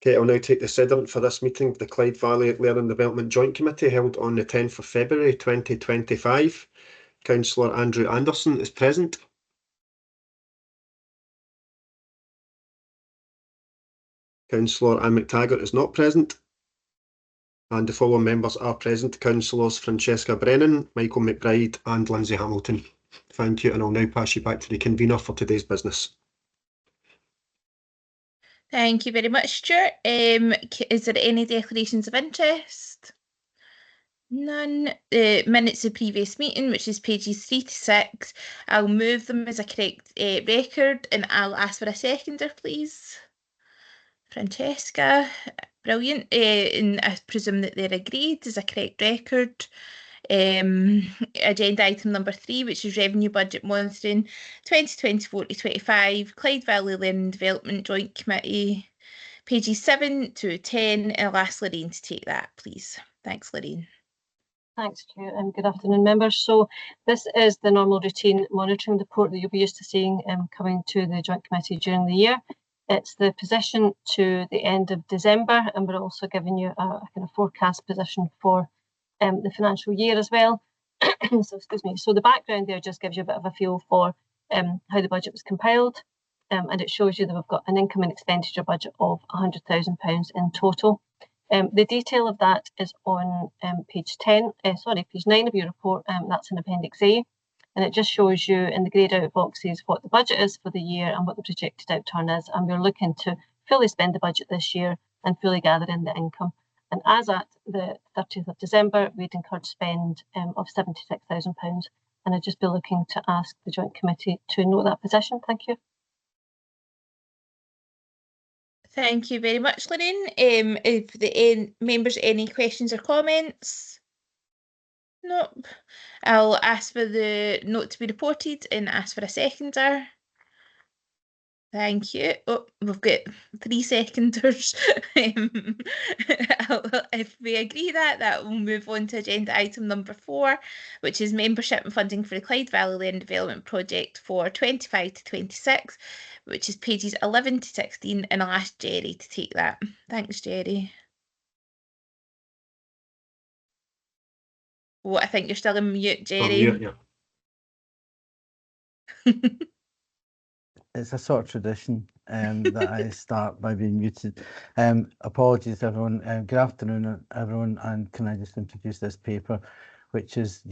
Okay, I'll now take the precedent for this meeting of the Clyde Valley Learning Development Joint Committee held on the 10th of February 2025. Councillor Andrew Anderson is present. Councillor Anne McTaggart is not present. And the following members are present: Councillors Francesca Brennan, Michael McBride and Lindsay Hamilton. Thank you, and I'll now pass you back to the convener for today's business. Thank you very much, Stuart. Is there any declarations of interest? None. The minutes of previous meeting, which is pages 3 to 6, I'll move them as a correct record, and I'll ask for a seconder, please. Francesca, brilliant. And I presume that they're agreed as a correct record. Agenda item number 3, which is revenue budget monitoring 2024 to 25, Clyde Valley Learning Development Joint Committee, pages 7 to 10. And I'll ask Lorraine to take that, please. Thanks, Lorraine. Thanks, Chair, and good afternoon, members. So this is the normal routine monitoring report that you'll be used to seeing coming to the Joint Committee during the year. It's the position to the end of December, and we're also giving you a kind of forecast position for the financial year as well. So, excuse me. So the background there just gives you a bit of a feel for how the budget was compiled, and it shows you that we've got an income and expenditure budget of £100,000 in total. The detail of that is on page 9 of your report. That's in Appendix A, and it just shows you in the greyed out boxes what the budget is for the year and what the projected outturn is. And we're looking to fully spend the budget this year and fully gather in the income. And as at the 30th of December, we'd incurred spend of £76,000. And I'd just be looking to ask the Joint Committee to note that position. Thank you. Thank you very much, Lorraine. If the members any questions or comments? Nope. I'll ask for the note to be reported and ask for a seconder. Thank you. Oh, we've got 3 seconders. If we agree that will move on to agenda item number 4, which is membership and funding for the Clyde Valley Learning Development Project for 25 to 26, which is pages 11 to 16, and I'll ask Jerry to take that. Thanks, Jerry. Oh, I think you're still in mute, Jerry. Mute, yeah. It's a sort of tradition that I start by being muted. Apologies, everyone. Good afternoon, everyone. And can I just introduce this paper, which is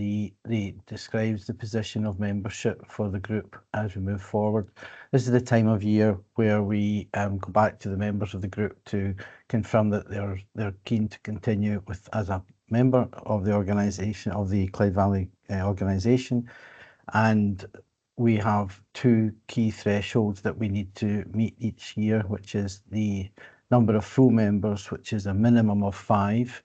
describes the position of membership for the group as we move forward. This is the time of year where we go back to the members of the group to confirm that they're keen to continue with as a member of the organisation, of the Clyde Valley organisation, and we have 2 key thresholds that we need to meet each year, which is the number of full members, which is a minimum of 5,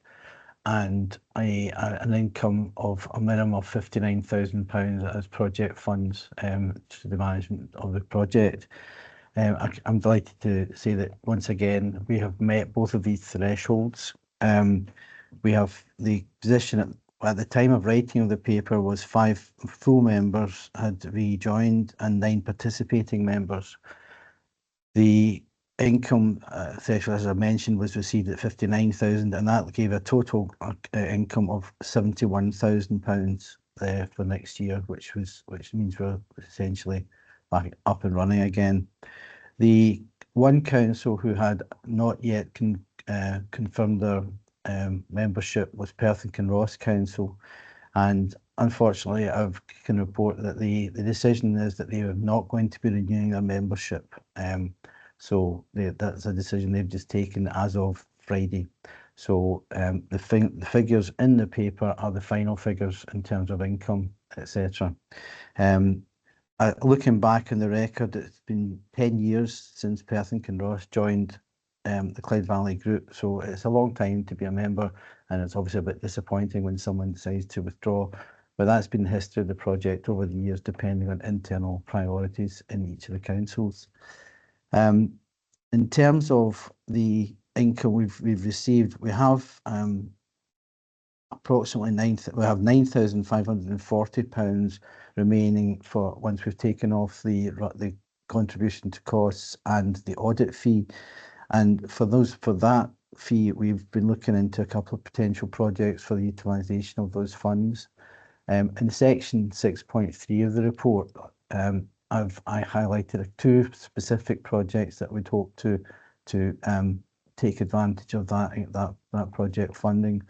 and an income of a minimum of £59,000 as project funds to the management of the project. I'm delighted to say that once again we have met both of these thresholds. We have the position at the time of writing of the paper was 5 full members had rejoined and 9 participating members. The income threshold, as I mentioned, was received at £59,000, and that gave a total income of £71,000 for next year, which means we're essentially back up and running again. The one council who had not yet confirmed their membership was Perth and Kinross Council, and unfortunately I can report that the decision is that they are not going to be renewing their membership. So that's a decision they've just taken as of Friday. So the figures in the paper are the final figures in terms of income, etc. Looking back on the record, it's been 10 years since Perth and Kinross joined the Clyde Valley Group, so it's a long time to be a member, and it's obviously a bit disappointing when someone decides to withdraw, but that's been the history of the project over the years, depending on internal priorities in each of the councils. In terms of the income we've received, we have approximately £9,540 remaining for once we've taken off the contribution to costs and the audit fee. And for that fee, we've been looking into a couple of potential projects for the utilisation of those funds. In section 6.3 of the report, I highlighted 2 specific projects that we'd hope to take advantage of that project funding.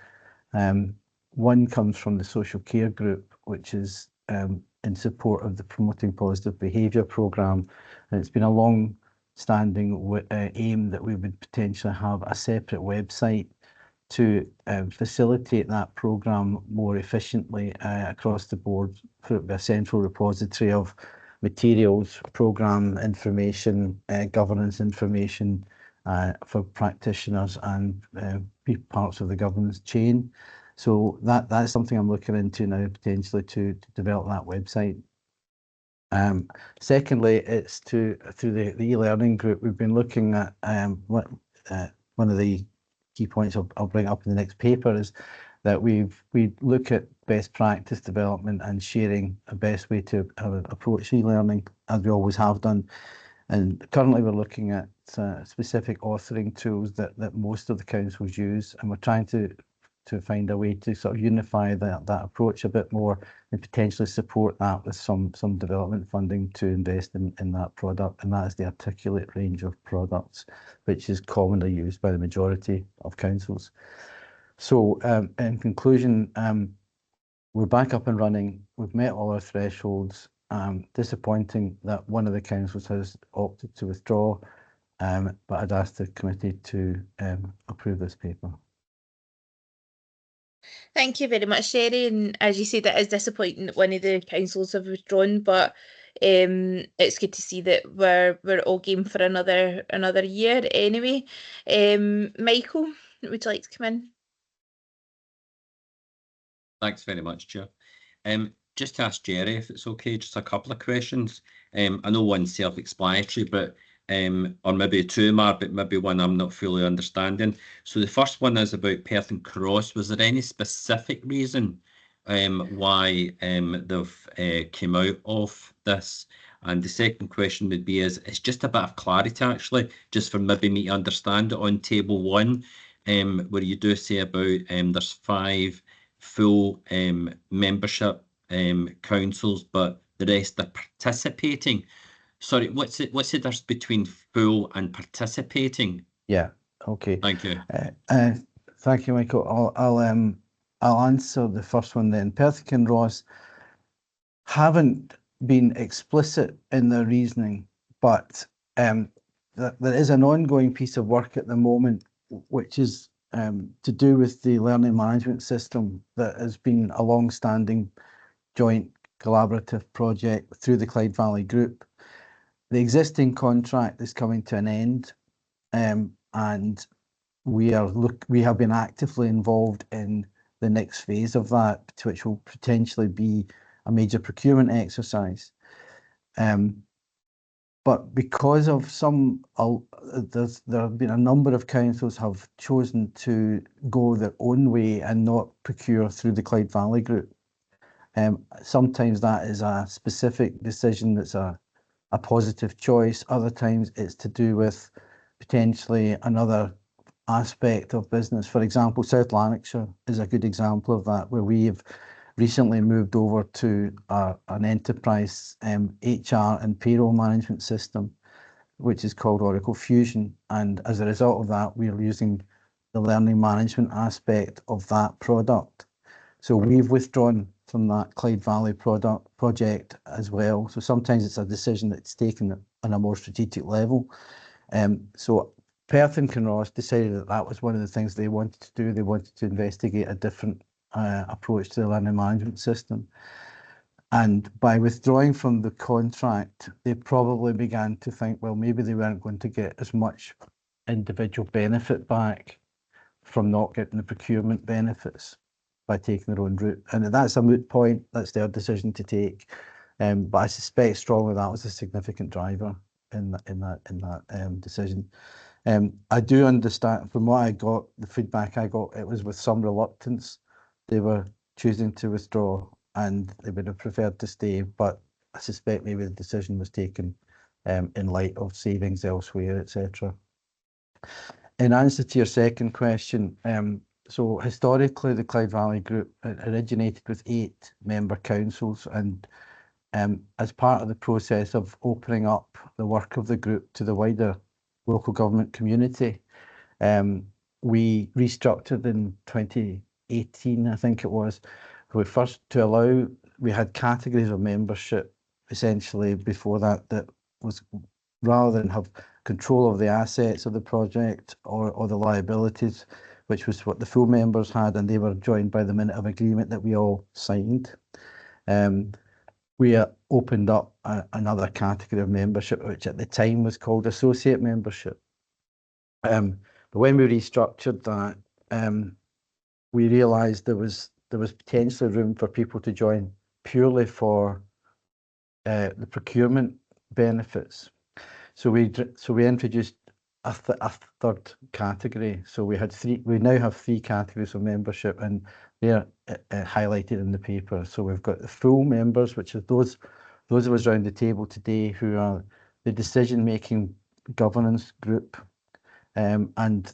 One comes from the social care group, which is in support of the Promoting Positive Behaviour programme, and it's been a long-standing aim that we would potentially have a separate website to facilitate that programme more efficiently across the board, for a central repository of materials, programme information, governance information for practitioners and parts of the governance chain. So that's something I'm looking into now, potentially to develop that website. Secondly, it's through the e-learning group, we've been looking at one of the key points I'll bring up in the next paper is that we look at best practice development and sharing a best way to approach e-learning, as we always have done. And currently we're looking at specific authoring tools that most of the councils use, and we're trying to find a way to sort of unify that approach a bit more and potentially support that with some development funding to invest in that product. And that is the Articulate range of products, which is commonly used by the majority of councils. So in conclusion, we're back up and running. We've met all our thresholds. Disappointing that one of the councils has opted to withdraw, but I'd ask the committee to approve this paper. Thank you very much, Sherry. And as you said, it is disappointing that one of the councils have withdrawn, but it's good to see that we're all game for another year anyway. Michael, would you like to come in? Thanks very much, Chair. Just to ask Jerry if it's okay, just a couple of questions. I know one's self-explanatory, but or maybe 2 more, but maybe one I'm not fully understanding. So the first one is about Perth and Cross. Was there any specific reason why they've came out of this? And the second question would be it's just a bit of clarity actually, just for maybe me to understand it on table 1, where you do say about there's 5 full membership councils, but the rest are participating. Sorry, what's the difference between full and participating? Yeah. Okay. Thank you. Thank you, Michael. I'll answer the first one then. Perth and Ross haven't been explicit in their reasoning, but there is an ongoing piece of work at the moment, which is to do with the learning management system that has been a long-standing joint collaborative project through the Clyde Valley Group. The existing contract is coming to an end, and we have been actively involved in the next phase of that, which will potentially be a major procurement exercise. But because of there have been a number of councils have chosen to go their own way and not procure through the Clyde Valley Group. Sometimes that is a specific decision that's a positive choice. Other times it's to do with potentially another aspect of business. For example, South Lanarkshire is a good example of that, where we have recently moved over to an enterprise HR and payroll management system, which is called Oracle Fusion. And as a result of that, we are using the learning management aspect of that product. So we've withdrawn from that Clyde Valley project as well. So sometimes it's a decision that's taken on a more strategic level. So Perth and Kinross decided that that was one of the things they wanted to do. They wanted to investigate a different approach to the learning management system. And by withdrawing from the contract, they probably began to think, well, maybe they weren't going to get as much individual benefit back from not getting the procurement benefits by taking their own route. And that's a moot point. That's their decision to take. But I suspect strongly that was a significant driver in that decision. I do understand from what I got, the feedback I got, it was with some reluctance. They were choosing to withdraw and they would have preferred to stay, but I suspect maybe the decision was taken in light of savings elsewhere, etc. In answer to your second question, so historically the Clyde Valley Group originated with 8 member councils, and as part of the process of opening up the work of the group to the wider local government community, we restructured in 2018, I think it was. We had categories of membership essentially before that was, rather than have control of the assets of the project or the liabilities, which was what the full members had, and they were joined by the minute of agreement that we all signed. We opened up another category of membership, which at the time was called associate membership. But when we restructured that, we realised there was potentially room for people to join purely for the procurement benefits. So we introduced a third category. So we now have 3 categories of membership, and they're highlighted in the paper. So we've got the full members, which are those of us around the table today who are the decision-making governance group, and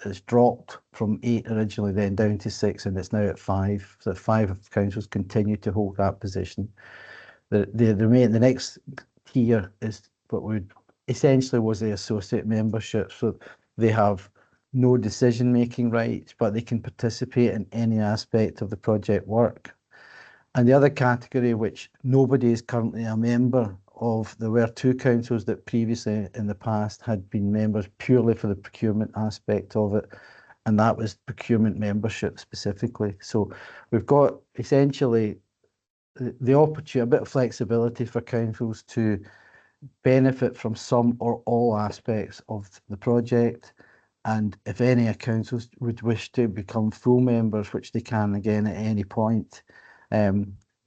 it's dropped from 8 originally, then down to 6, and it's now at 5. So 5 councils continue to hold that position. The next tier is what would essentially was the associate membership. So they have no decision-making rights, but they can participate in any aspect of the project work. And the other category, which nobody is currently a member of, there were 2 councils that previously in the past had been members purely for the procurement aspect of it, and that was procurement membership specifically. So we've got essentially the opportunity, a bit of flexibility for councils to benefit from some or all aspects of the project, and if any councils would wish to become full members, which they can again at any point,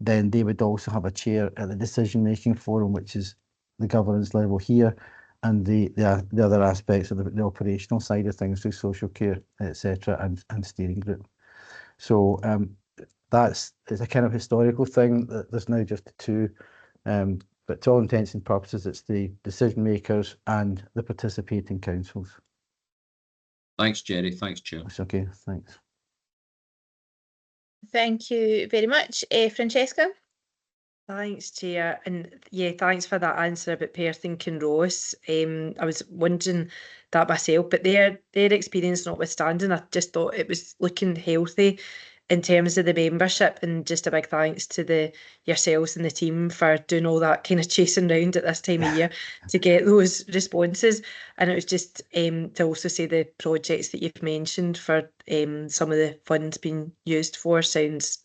then they would also have a chair at the decision-making forum, which is the governance level here, and the other aspects of the operational side of things through social care, etc., and steering group. So it's a kind of historical thing. There's now just 2, but to all intents and purposes, it's the decision makers and the participating councils. Thanks, Jerry. Thanks, Chair. That's okay. Thanks. Thank you very much. Francesca? Thanks, Chair. And yeah, thanks for that answer about Perth and Kinross. I was wondering that myself, but their experience notwithstanding, I just thought it was looking healthy in terms of the membership, and just a big thanks to yourselves and the team for doing all that kind of chasing around at this time of year to get those responses. And it was just to also say the projects that you've mentioned for some of the funds being used for sounds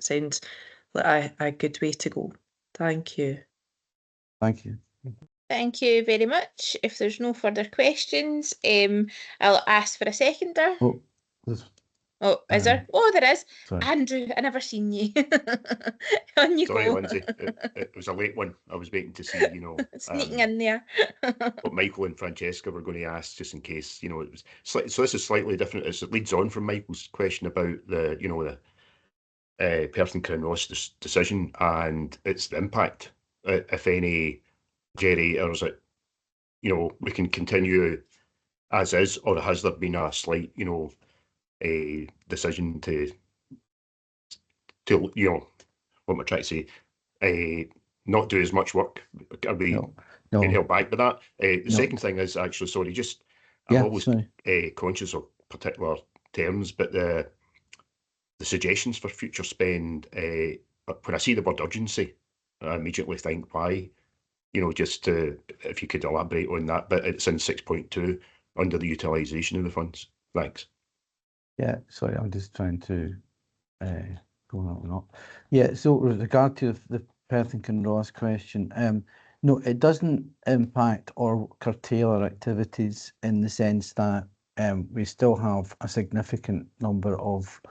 like a good way to go. Thank you. Thank you. Thank you very much. If there's no further questions, I'll ask for a seconder. Oh, is there? Oh, there is. Sorry. Andrew, I never seen you. On you Sorry, go. Lindsay. It was a late one. I was waiting to see, Sneaking in there. what Michael and Francesca were going to ask, just in case, it was so this is slightly different. It leads on from Michael's question about the Perth and Kinross decision and its impact, if any, Jerry, or is it, we can continue as is, or has there been a slight, a decision to what am I trying to say, not do as much work? Are we getting held back by that? The second thing is actually, sorry, I'm always conscious of particular terms, but the suggestions for future spend, when I see the word urgency, I immediately think why, if you could elaborate on that, but it's in 6.2 under the utilisation of the funds. Thanks. Yeah, sorry, I'm just trying to go on or not. Yeah, so with regard to the Perth and Kinross question, no, it doesn't impact or curtail our activities in the sense that we still have a significant number of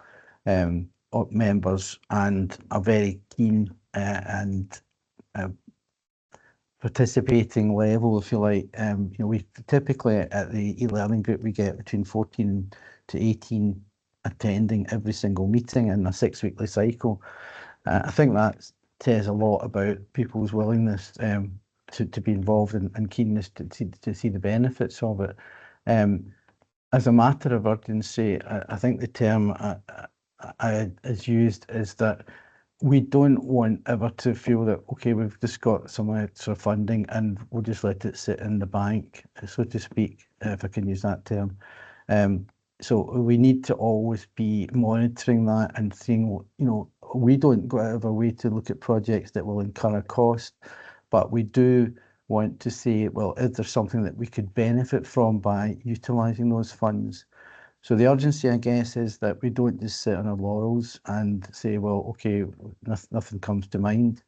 members and a very keen and participating level, if you like. We typically at the e-learning group, we get between 14 to 18 attending every single meeting in a 6-weekly cycle. I think that says a lot about people's willingness to be involved and keenness to see the benefits of it. As a matter of urgency, I think the term is used is that we don't want ever to feel that, okay, we've just got some extra funding and we'll just let it sit in the bank, so to speak, if I can use that term. So we need to always be monitoring that and seeing, you know, we don't go out of our way to look at projects that will incur a cost, but we do want to see, well, is there something that we could benefit from by utilising those funds? So the urgency, I guess, is that we don't just sit on our laurels and say, well, okay, nothing comes to mind.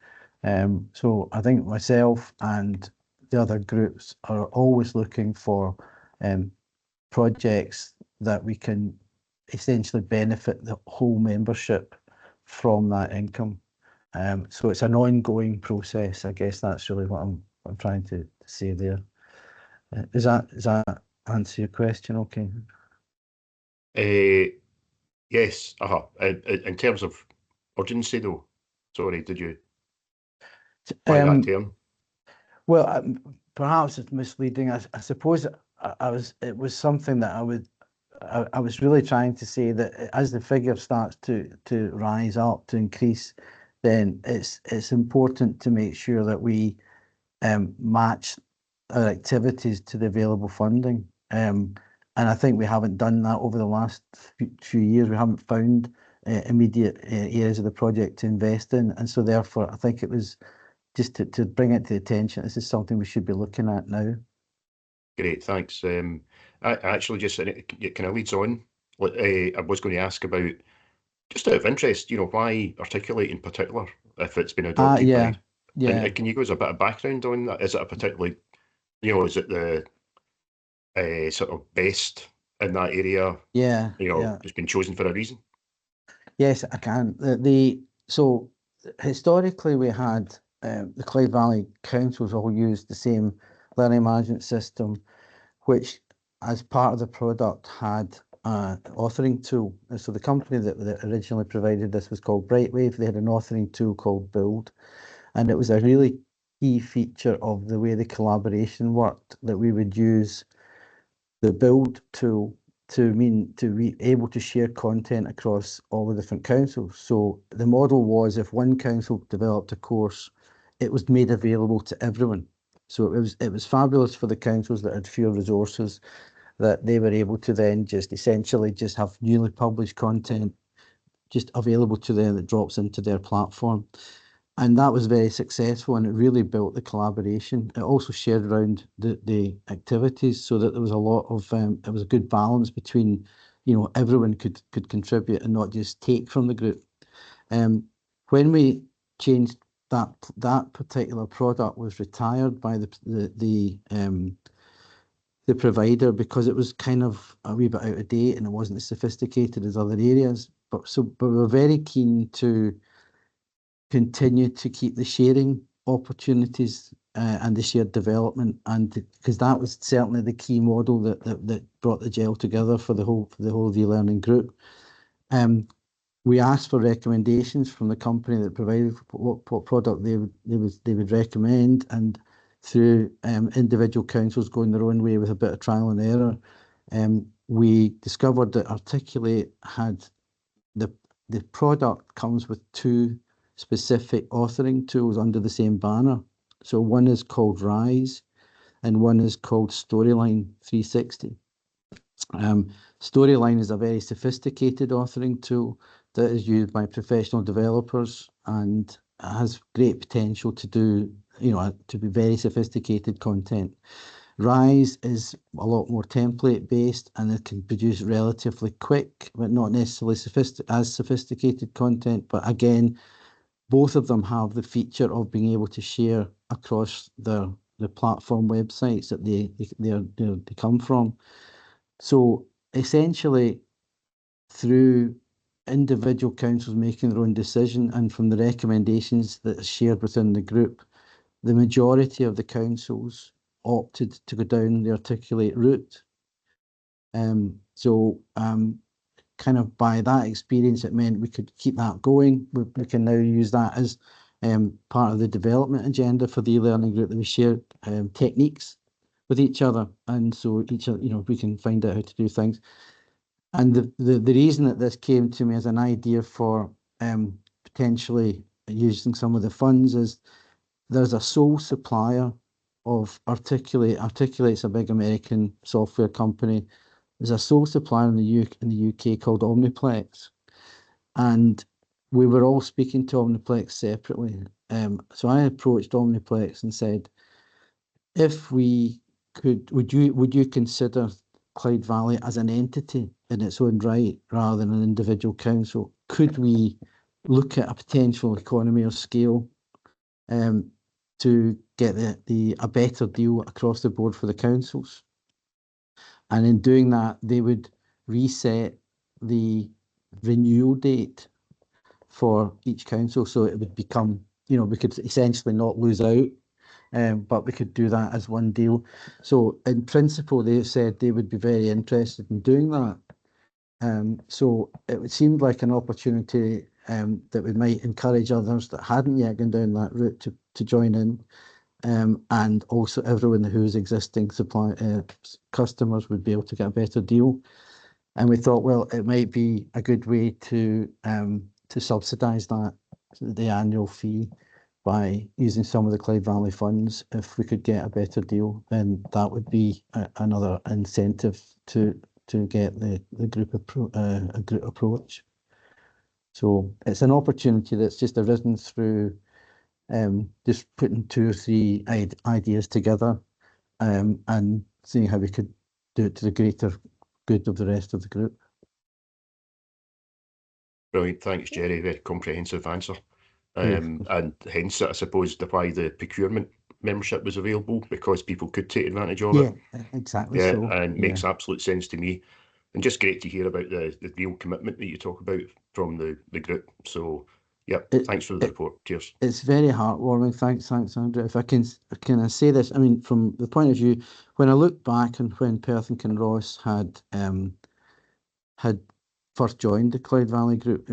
So I think myself and the other groups are always looking for projects that we can essentially benefit the whole membership from that income. So it's an ongoing process. I guess that's really what I'm trying to say there. Does that answer your question? Okay. Yes. In terms of urgency, though, sorry, did you by that term? Well, perhaps it's misleading. I suppose it was something that I was really trying to say that as the figure starts to rise up, to increase, then it's important to make sure that we match our activities to the available funding. And I think we haven't done that over the last few years. We haven't found immediate areas of the project to invest in. And so therefore, I think it was just to bring it to attention. This is something we should be looking at now. Great, thanks. I actually just, it kind of leads on. I was going to ask about, just out of interest, you know, why articulate in particular, if it's been adopted Yeah. by... And can you give us a bit of background on that? Is it a particularly, you know, is it the sort of best in that area? Yeah. You know, it's been chosen for a reason? Yes, I can. So historically we had the Clyde Valley councils all used the same learning management system, which as part of the product had an authoring tool. And so the company that originally provided this was called Brightwave. They had an authoring tool called Build. And it was a really key feature of the way the collaboration worked, that we would use the Build tool to be able to share content across all the different councils. So the model was, if one council developed a course, it was made available to everyone. So it was fabulous for the councils that had fewer resources, that they were able to then just essentially just have newly published content just available to them that drops into their platform. And that was very successful, and it really built the collaboration. It also shared around the activities, so that there was a lot of it was a good balance between, you know, everyone could contribute and not just take from the group. When we changed that particular product was retired by the provider, because it was kind of a wee bit out of date and it wasn't as sophisticated as other areas. But we were very keen to continue to keep the sharing opportunities and the shared development, and because that was certainly the key model that brought the gel together for the whole of the e-learning group. We asked for recommendations from the company that provided what product they would recommend, and through individual councils going their own way with a bit of trial and error, we discovered that Articulate had the product comes with two specific authoring tools under the same banner. So one is called Rise and one is called Storyline 360. Storyline is a very sophisticated authoring tool that is used by professional developers and has great potential to do, you know, to be very sophisticated content. Rise is a lot more template based, and it can produce relatively quick but not necessarily as sophisticated content. But again, both of them have the feature of being able to share across the platform websites that they come from. So essentially, through individual councils making their own decision and from the recommendations that are shared within the group, the majority of the councils opted to go down the Articulate route. Kind of by that experience, it meant we could keep that going. We can now use that as part of the development agenda for the e-learning group, that we share techniques with each other, and so each other, we can find out how to do things. And the reason that this came to me as an idea for potentially using some of the funds is there's a sole supplier of Articulate. Articulate's a big American software company. There's a sole supplier in the UK called Omniplex, and we were all speaking to Omniplex separately. So I approached Omniplex and said, if we could, would you consider Clyde Valley as an entity in its own right rather than an individual council? Could we look at a potential economy of scale to get a better deal across the board for the councils? And in doing that, they would reset the renewal date for each council, so it would become, we could essentially not lose out, but we could do that as one deal. So in principle, they said they would be very interested in doing that. So it seemed like an opportunity that we might encourage others that hadn't yet gone down that route to join in. And also everyone who's existing customers would be able to get a better deal. And we thought, well, it might be a good way to subsidise the annual fee by using some of the Clyde Valley funds. If we could get a better deal, then that would be another incentive to get the group approach. So it's an opportunity that's just arisen through just putting 2 or 3 ideas together and seeing how we could do it to the greater good of the rest of the group. Brilliant, thanks Jerry, very comprehensive answer. And hence I suppose why the procurement membership was available, because people could take advantage of it. Yeah, exactly. Yeah, so and makes absolute sense to me. And just great to hear about the real commitment that you talk about from the group. So yeah, thanks for the report. Cheers. It's very heartwarming. Thanks, Andrew. If I can I say this, I mean, from the point of view, when I look back and when Perth and Kinross had first joined the Clyde Valley group,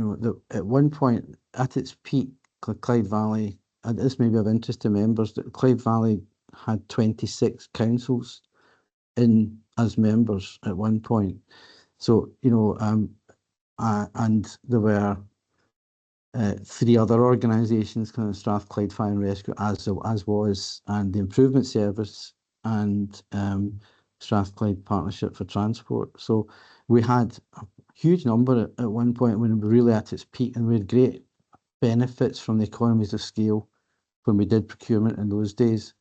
at one point at its peak, Clyde Valley, and this may be of interest to members, that Clyde Valley had 26 councils in as members at one point. So, and there were 3 other organisations, kind of Strathclyde Fire and Rescue, as was, and the Improvement Service, and Strathclyde Partnership for Transport. So we had a huge number at one point when we were really at its peak, and we had great benefits from the economies of scale when we did procurement in those days.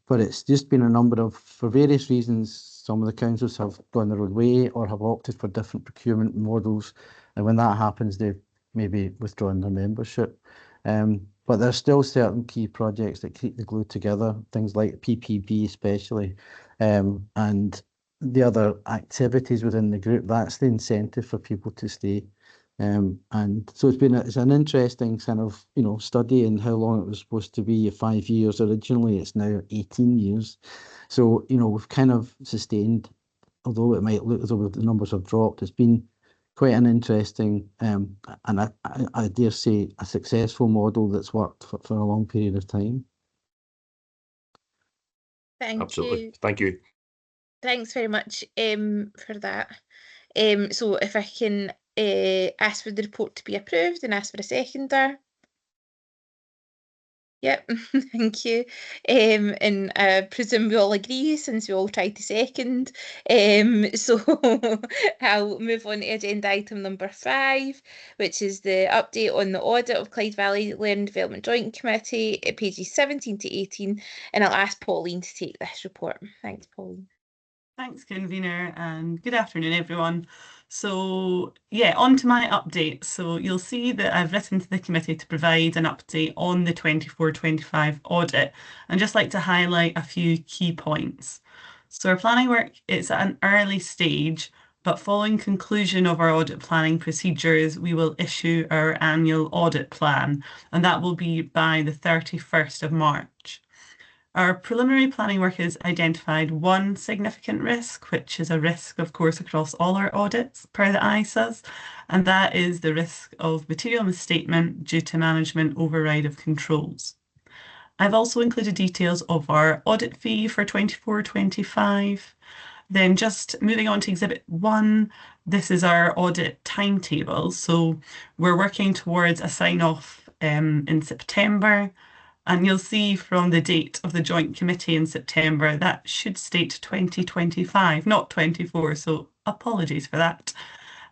But it's just been a number of, for various reasons, some of the councils have gone their own way or have opted for different procurement models. And when that happens, they've maybe withdrawn their membership. But there's still certain key projects that keep the glue together, things like PPB especially, and the other activities within the group. That's the incentive for people to stay. And so it's an interesting kind of study in how long it was supposed to be. 5 years originally, it's now 18 years. So we've kind of sustained, although it might look as though the numbers have dropped. It's been quite an interesting and I dare say a successful model that's worked for a long period of time. Absolutely. You. Thank you. Thanks very much for that. So if I can ask for the report to be approved and ask for a seconder. Yep, thank you. And I presume we all agree since we all tried to second. So I'll move on to agenda item number 5, which is the update on the audit of Clyde Valley Learning Development Joint Committee at pages 17 to 18. And I'll ask Pauline to take this report. Thanks, Pauline. Thanks, convener, and good afternoon, everyone. So yeah, on to my update. So you'll see that I've written to the committee to provide an update on the 24-25 audit, and just like to highlight a few key points. So our planning work is at an early stage, but following conclusion of our audit planning procedures, we will issue our annual audit plan, and that will be by the 31st of March. Our preliminary planning work has identified one significant risk, which is a risk, of course, across all our audits per the ISAs, and that is the risk of material misstatement due to management override of controls. I've also included details of our audit fee for 24-25. Then just moving on to Exhibit 1, this is our audit timetable. So we're working towards a sign-off in September. And you'll see from the date of the Joint Committee in September, that should state 2025, not 24, so apologies for that.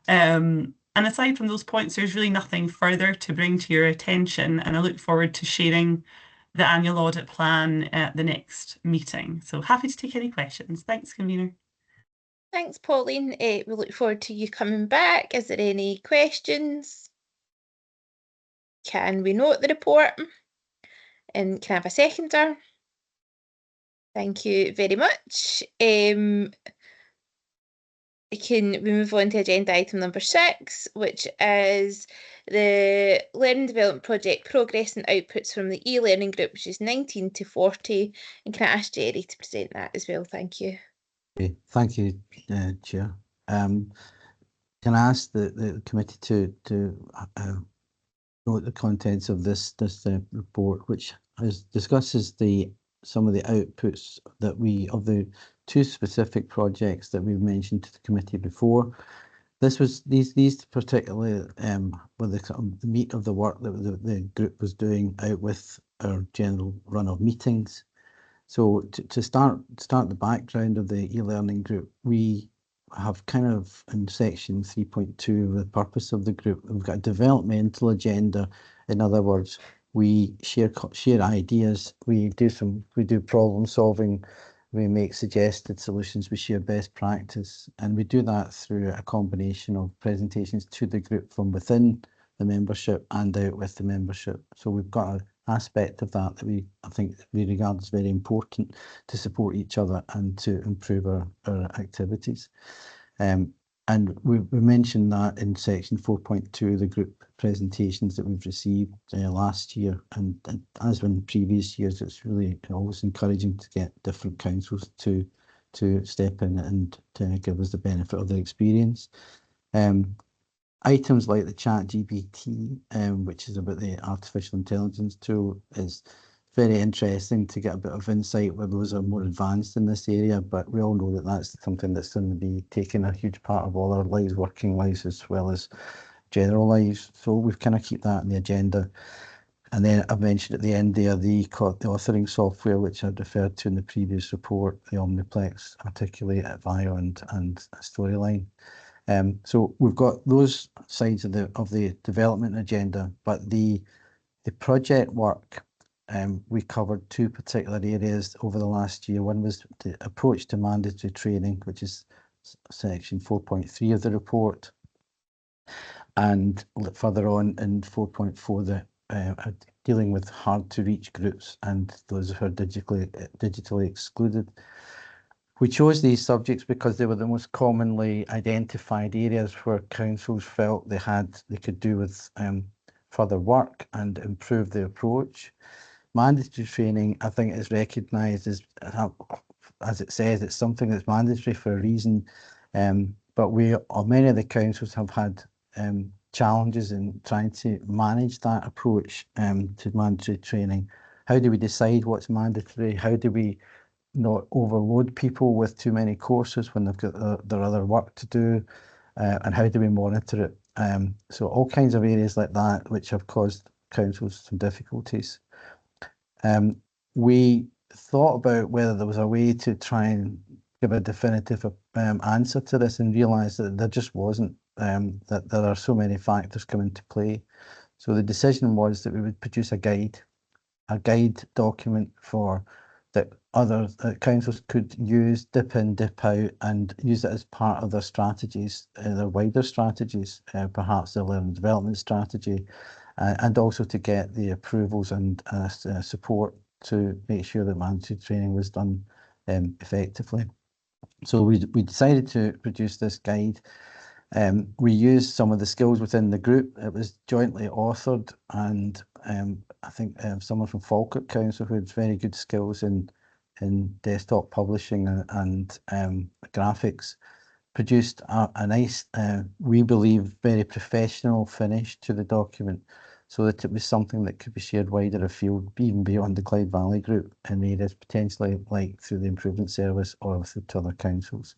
And aside from those points, there's really nothing further to bring to your attention, and I look forward to sharing the annual audit plan at the next meeting. So happy to take any questions. Thanks, Convener. Thanks, Pauline. We look forward to you coming back. Is there any questions? Can we note the report? And can I have a seconder? Thank you very much. Can we move on to agenda item number 6, which is the Learning Development Project progress and outputs from the e-learning group, which is 19 to 40. And can I ask Jerry to present that as well? Thank you. Okay, thank you, Chair. Can I ask the committee to note the contents of this report, which discusses some of the outputs that of the 2 specific projects that we've mentioned to the committee before. These particularly were the meat of the work that the group was doing out with our general run of meetings. So to start the background of the e-learning group, we have kind of in section 3.2 the purpose of the group. We've got a developmental agenda. In other words, we share ideas. We do problem solving. We make suggested solutions. We share best practice, and we do that through a combination of presentations to the group from within the membership and out with the membership. So we've got an aspect of that I think we regard as very important to support each other and to improve our activities. And we mentioned that in section 4.2, the group presentations that we've received last year, and as in previous years, it's really always encouraging to get different councils to step in and to give us the benefit of their experience. Items like the ChatGPT, which is about the artificial intelligence tool, is very interesting to get a bit of insight where those are more advanced in this area, but we all know that that's something that's going to be taking a huge part of all our lives, working lives as well as general lives. So we've kind of keep that on the agenda. And then I've mentioned at the end there the authoring software, which I referred to in the previous report, the Omniplex, Articulate, Vio and Storyline. So we've got those sides of the development agenda, but the project work, we covered 2 particular areas over the last year. One was the approach to mandatory training, which is section 4.3 of the report, and further on in 4.4, the dealing with hard to reach groups and those who are digitally excluded. We chose these subjects because they were the most commonly identified areas where councils felt they could do with further work and improve the approach. Mandatory training, I think, is recognised as it says, it's something that's mandatory for a reason. But many of the councils have had challenges in trying to manage that approach to mandatory training. How do we decide what's mandatory? How do we not overload people with too many courses when they've got their other work to do? And how do we monitor it? So all kinds of areas like that which have caused councils some difficulties. We thought about whether there was a way to try and give a definitive answer to this and realised that there just wasn't, that there are so many factors come into play. So the decision was that we would produce a guide document that other councils could use, dip in, dip out, and use it as part of their strategies, their wider strategies, perhaps their learning development strategy, and also to get the approvals and support to make sure that mandatory training was done effectively. So we decided to produce this guide. We used some of the skills within the group. It was jointly authored, and I think someone from Falkirk Council who had very good skills in desktop publishing and graphics produced a nice, we believe, very professional finish to the document. so that it was something that could be shared wider afield, even beyond the Clyde Valley Group, in areas potentially like through the Improvement Service or through to other councils.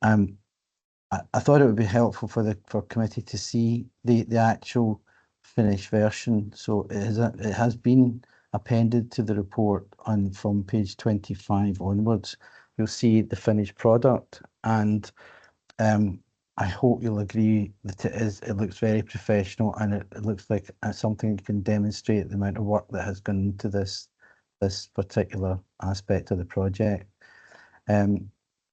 I thought it would be helpful for committee to see the actual finished version. So it has been appended to the report, and from page 25 onwards, you'll see the finished product. And I hope you'll agree that it looks very professional, and it looks like something you can demonstrate the amount of work that has gone into this particular aspect of the project.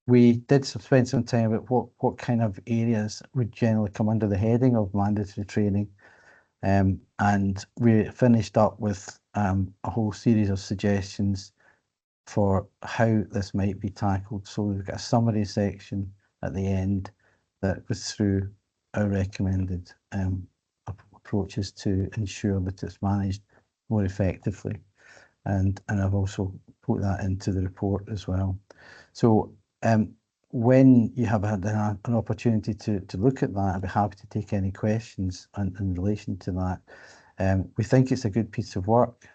We did spend some time about what kind of areas would generally come under the heading of mandatory training, and we finished up with a whole series of suggestions for how this might be tackled. So we've got a summary section at the end that goes through our recommended approaches to ensure that it's managed more effectively, and I've also put that into the report as well. So when you have had an opportunity to look at that, I'd be happy to take any questions in relation to that. We think it's a good piece of work,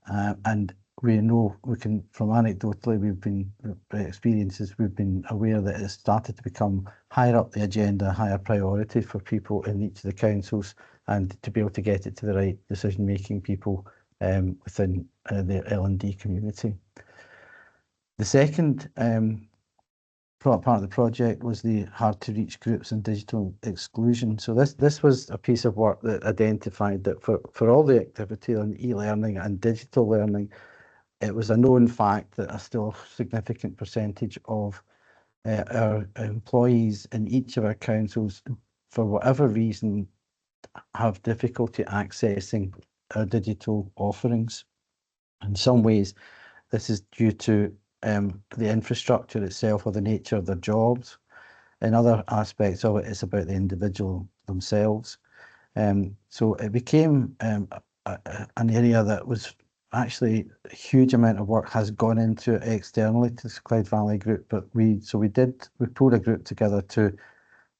and we know from anecdotally, we've been aware that it's started to become higher up the agenda, higher priority for people in each of the councils, and to be able to get it to the right decision-making people within the L&D community. The second part of the project was the hard-to-reach groups and digital exclusion. So this was a piece of work that identified that for all the activity on e-learning and digital learning, it was a known fact that a still significant percentage of our employees in each of our councils, for whatever reason, have difficulty accessing our digital offerings. In some ways, this is due to the infrastructure itself or the nature of their jobs. In other aspects of it, it's about the individual themselves. So it became an area that was actually a huge amount of work has gone into externally to the Clyde Valley Group, but we pulled a group together to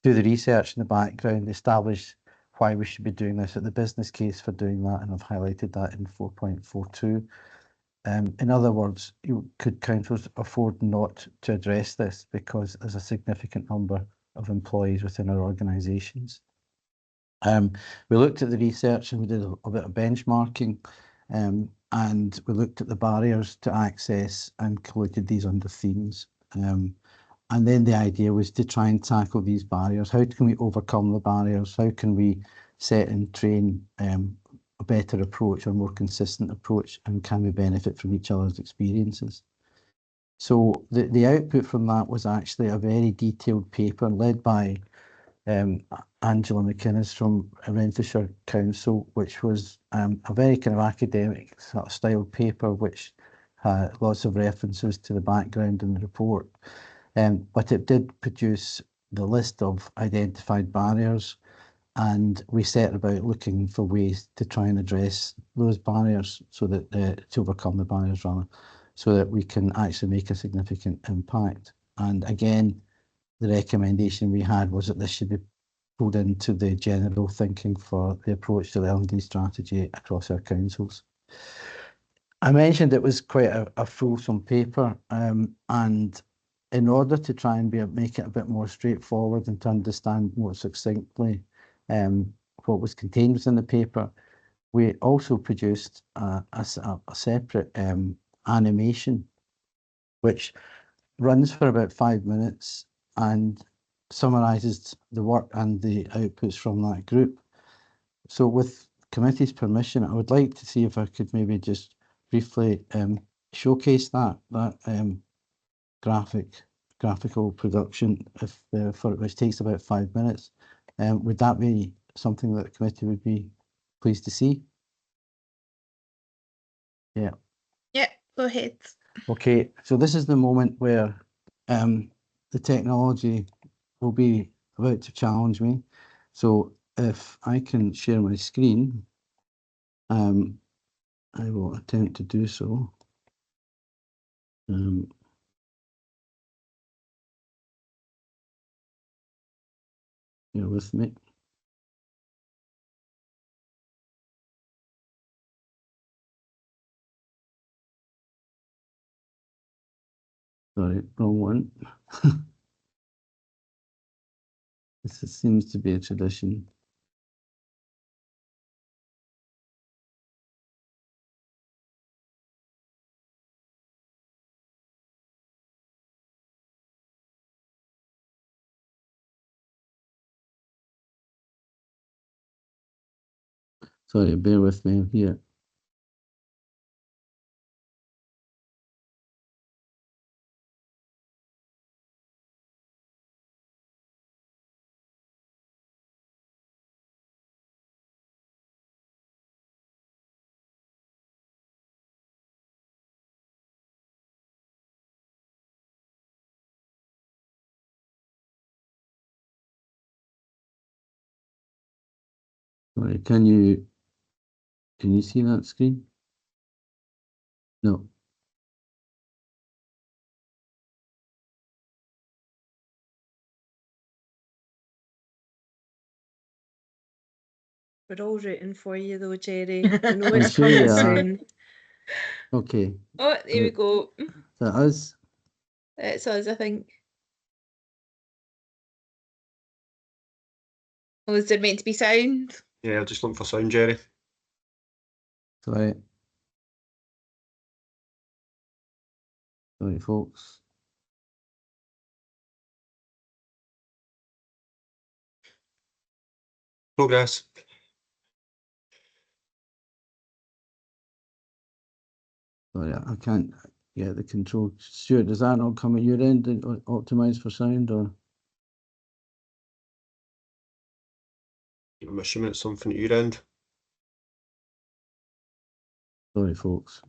do the research in the background, establish why we should be doing this, at the business case for doing that, and I've highlighted that in 4.42. In other words, could councils afford not to address this because there's a significant number of employees within our organisations? We looked at the research and we did a bit of benchmarking, and we looked at the barriers to access and collected these under themes. And then the idea was to try and tackle these barriers. How can we overcome the barriers? How can we set and train a better approach or more consistent approach, and can we benefit from each other's experiences? So the output from that was actually a very detailed paper led by Angela McInnes from Renfrewshire Council, which was a very kind of academic sort of style paper, which had lots of references to the background in the report. But it did produce the list of identified barriers, and we set about looking for ways to try and address those barriers, so that to overcome the barriers rather, so that we can actually make a significant impact. And again, the recommendation we had was that this should be pulled into the general thinking for the approach to the L&D strategy across our councils. I mentioned it was quite a fulsome paper, and in order to try and make it a bit more straightforward and to understand more succinctly what was contained within the paper, we also produced a separate animation, which runs for about 5 minutes and summarises the work and the outputs from that group. So with committee's permission, I would like to see if I could maybe just briefly showcase that graphical production, which takes about 5 minutes. Would that be something that the committee would be pleased to see? Yeah. Yeah, go ahead. Okay, so this is the moment where the technology will be about to challenge me. So if I can share my screen, I will attempt to do so. Bear with me. Sorry, wrong one. This seems to be a tradition. Sorry, bear with me here. Sorry, can you see that screen? No. We're all rooting for you though, Jerry. I know I'm it's sure you coming are. soon. Okay. Oh, there we go. Is that us? It's us, I think. Oh, is there meant to be sound? Yeah, just looking for sound, Jerry. Sorry. Sorry, folks. Progress. Sorry, I can't get the control. Stuart, does that not come at your end, optimise for sound, or? I'm assuming it's something at your end. Sorry, folks.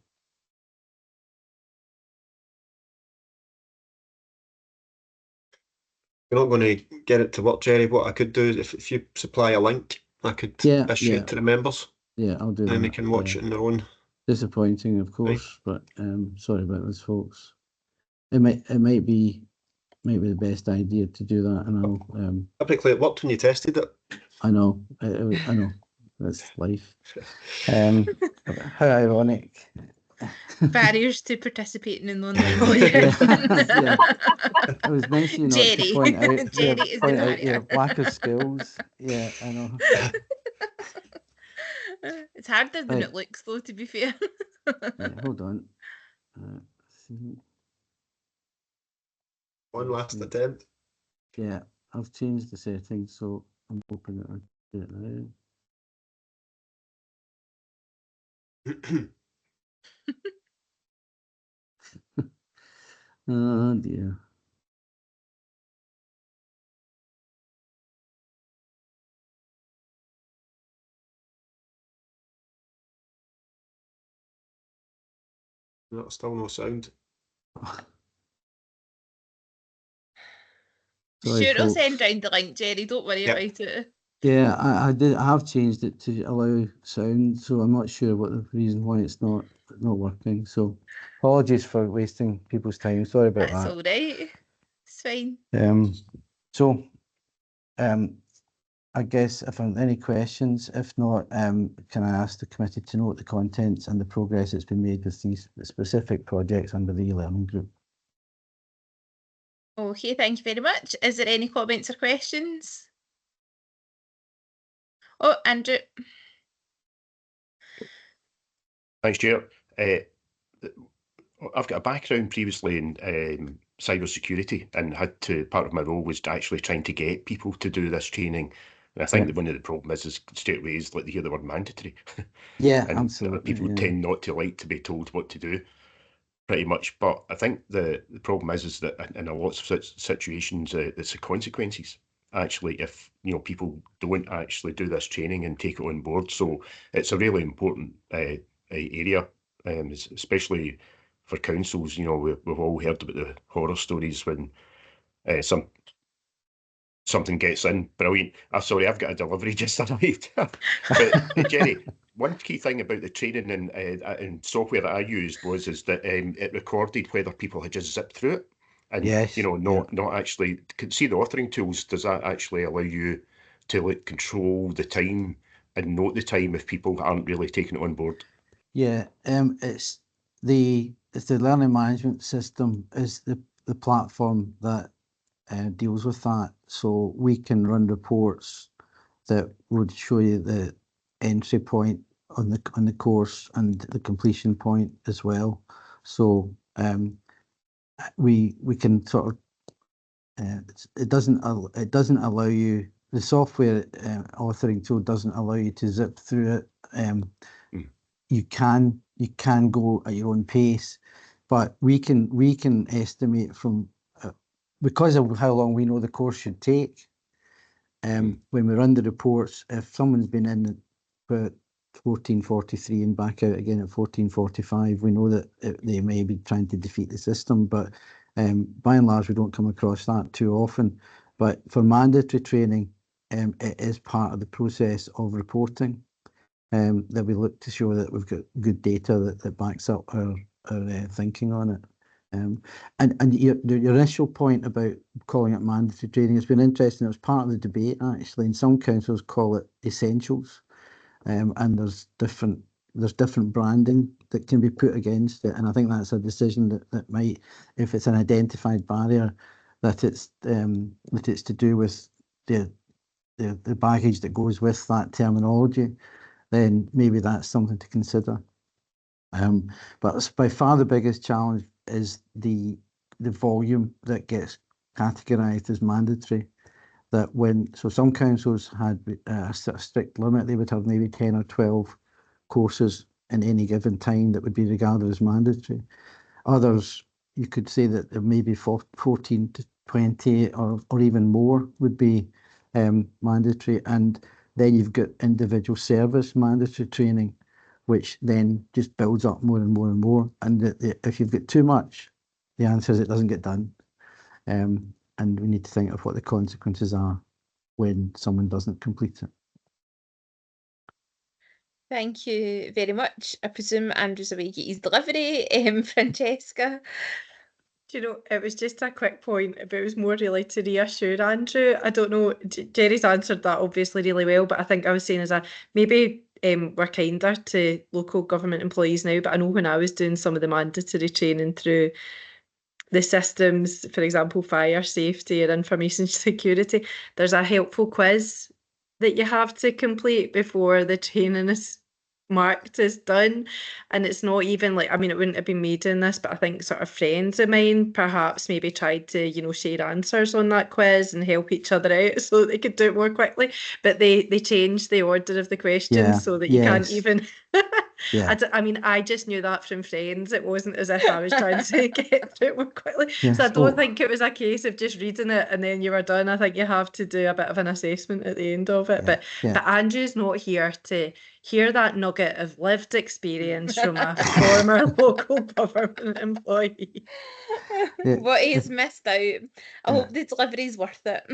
You're not going to get it to work, Jerry. What I could do is if you supply a link, I could issue it to the members. Yeah, I'll do that. And they can watch it on their own. Disappointing, of course, but sorry about this, folks. It might be the best idea to do that, and I'll. Typically, it worked when you tested it. I know, I know. That's life. How ironic. Barriers to participating in online. Yeah. It was nice you not Jerry. to point out, Jerry is the barrier. your lack of skills. Yeah, I know. It's harder than Right. it looks, though, to be fair. Yeah, hold on. One last attempt. Yeah, I've changed the settings, so I'm hoping that I'll do it now. Oh dear. No, still no sound. Sorry, Sure, I'll folks. send round the link, Jerry. Don't worry about it. Yeah, I have changed it to allow sound, so I'm not sure what the reason why it's not working. So apologies for wasting people's time. Sorry about That's that. all right. It's fine. So I guess if there are any questions, if not, can I ask the committee to note the contents and the progress that's been made with these specific projects under the e-learning group? Okay, thank you very much. Is there any comments or questions? Oh, Andrew. Thanks, Chair. I've got a background previously in cyber security, and part of my role was actually trying to get people to do this training. And I think that one of the problems is straight away is like they hear the word mandatory. Yeah, and absolutely. People tend not to like to be told what to do, pretty much. But I think the problem is that in a lot of such situations, it's the consequences. Actually, if people don't actually do this training and take it on board, so it's a really important area, especially for councils. We've all heard about the horror stories when something gets in. Brilliant. Sorry, I've got a delivery just arrived. But Jerry, one key thing about the training and software that I used is that it recorded whether people had just zipped through it. And yes, not actually see the authoring tools. Does that actually allow you to control the time and note the time if people aren't really taking it on board? Yeah, it's the learning management system is the platform that deals with that. So we can run reports that would show you the entry point on the course and the completion point as well. So we can sort of it doesn't allow you, the software authoring tool doesn't allow you to zip through it. You can go at your own pace, but we can estimate from because of how long we know the course should take. When we run the reports, if someone's been in at 14:43 and back out again at 14:45, we know that they may be trying to defeat the system, but by and large we don't come across that too often. But for mandatory training, it is part of the process of reporting that we look to show that we've got good data that backs up our thinking on it. And your initial point about calling it mandatory training has been interesting. It was part of the debate actually, and some councils call it essentials, and there's different branding that can be put against it, and I think that's a decision that might, if it's an identified barrier, that it's to do with the baggage that goes with that terminology, then maybe that's something to consider. But by far the biggest challenge is the volume that gets categorised as mandatory. That so some councils had a strict limit, they would have maybe 10 or 12 courses in any given time that would be regarded as mandatory. Others, you could say that there may be 14 to 20 or even more would be mandatory. And then you've got individual service mandatory training, which then just builds up more and more and more. And if you've got too much, the answer is it doesn't get done. And we need to think of what the consequences are when someone doesn't complete it. Thank you very much. I presume Andrew's away to get his delivery. Francesca? Do you know, it was just a quick point, but it was more really to reassure Andrew. I don't know, Jerry's answered that obviously really well, but I think I was saying maybe we're kinder to local government employees now, but I know when I was doing some of the mandatory training through the systems, for example, fire safety and information security, there's a helpful quiz that you have to complete before the training is marked as done. And it's not even like, I mean, it wouldn't have been me doing this, but I think sort of friends of mine perhaps maybe tried to, you know, share answers on that quiz and help each other out so they could do it more quickly. But they changed the order of the questions so that you can't even... I mean, I just knew that from friends. It wasn't as if I was trying to get through it more quickly. So I don't think it was a case of just reading it and then you were done. I think you have to do a bit of an assessment at the end of it. But Andrew's not here to hear that nugget of lived experience from a former local government employee. What he's missed out. I hope the delivery's worth it.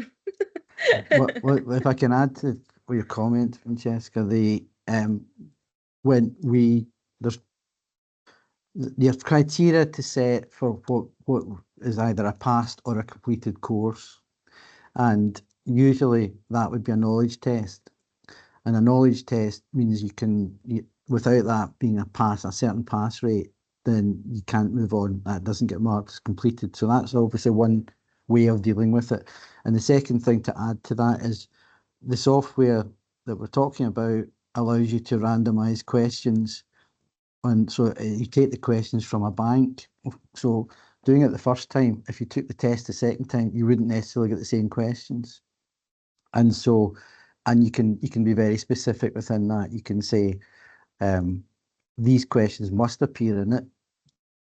If I can add to your comment, Francesca, there's criteria to set for what is either a passed or a completed course, and usually that would be a knowledge test. And a knowledge test means without that being a certain pass rate, then you can't move on. That doesn't get marked as completed. So that's obviously one way of dealing with it. And the second thing to add to that is the software that we're talking about allows you to randomize questions. And so you take the questions from a bank. So doing it the first time, if you took the test the second time, you wouldn't necessarily get the same questions. And you can be very specific within that. You can say these questions must appear in it,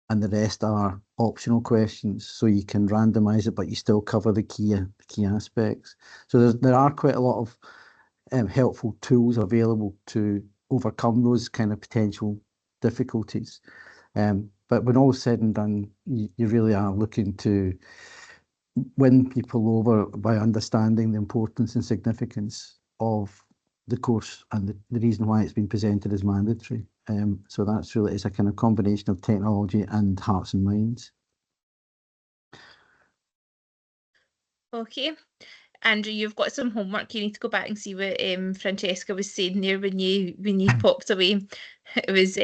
and the rest are optional questions. So you can randomize it, but you still cover the key aspects. So there are quite a lot of helpful tools available to overcome those kind of potential difficulties. But when all is said and done, you really are looking to win people over by understanding the importance and significance of the course and the reason why it's been presented as mandatory. So that's really, it's a kind of combination of technology and hearts and minds. Okay. Andrew, you've got some homework. You need to go back and see what Francesca was saying there when you popped away. It was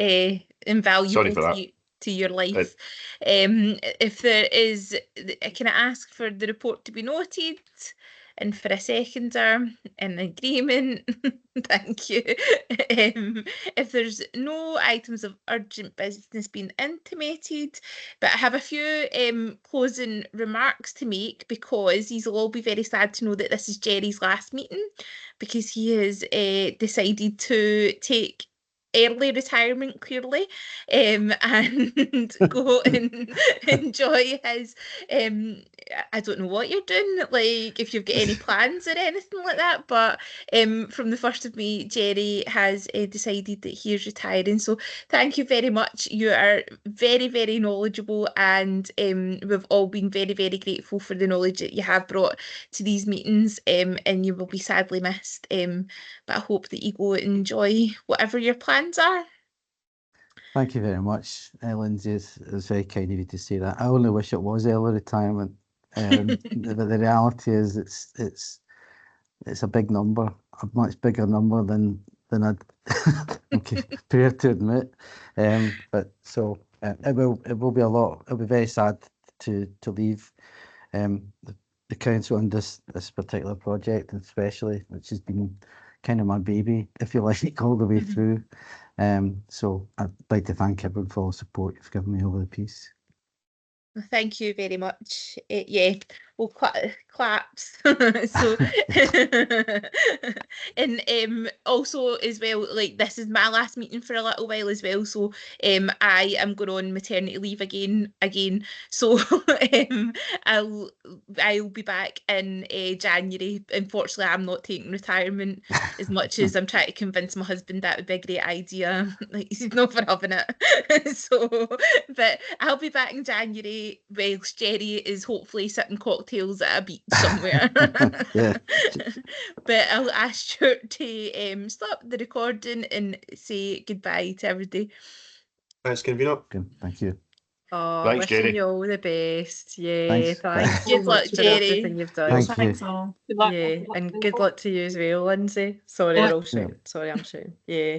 invaluable. Sorry for to that. you. to your life. If there is, can I ask for the report to be noted and for a seconder in agreement? Thank you. If there's no items of urgent business being intimated, but I have a few closing remarks to make, because you'll all be very sad to know that this is Jerry's last meeting, because he has decided to take early retirement, clearly, and go and enjoy his I don't know what you're doing, like if you've got any plans or anything like that, but from the 1st of May, Jerry has decided that he is retiring. So thank you very much. You are very, very knowledgeable, and we've all been very, very grateful for the knowledge that you have brought to these meetings, and you will be sadly missed. But I hope that you go and enjoy whatever your plans are. Thank you very much, Lindsay. It's very kind of you to say that. I only wish it was early retirement. But the reality is it's a big number, a much bigger number than I'd I'm prepared to admit. But so it will be a lot. It'll be very sad to leave the council on this particular project, especially, which has been kind of my baby, if you like, all the way through. So I'd like to thank everyone for all the support you've given me over the piece. Thank you very much. Yeah, well, claps. So, and also as well, like this is my last meeting for a little while as well. So, I am going on maternity leave again. So, I'll be back in January. Unfortunately, I'm not taking retirement as much as I'm trying to convince my husband that would be a great idea. Like he's not for having it. So, but I'll be back in January. Whilst Jerry is hopefully sipping cocktails at a beach somewhere. Yeah. But I'll ask Stuart to stop the recording and say goodbye to everybody. Thanks, convener. Good, thank you. Oh, Thanks, wishing Jerry. you all the best. Yeah, Thanks. thanks so Good luck, much for Jerry. everything you've done. Thank you. Thanks all. Good luck. Yeah, Good luck, and Lindsay. good luck to you as well, Lindsay. Sorry, Yeah. I'm shouting. Sorry, I'm shouting. Yeah.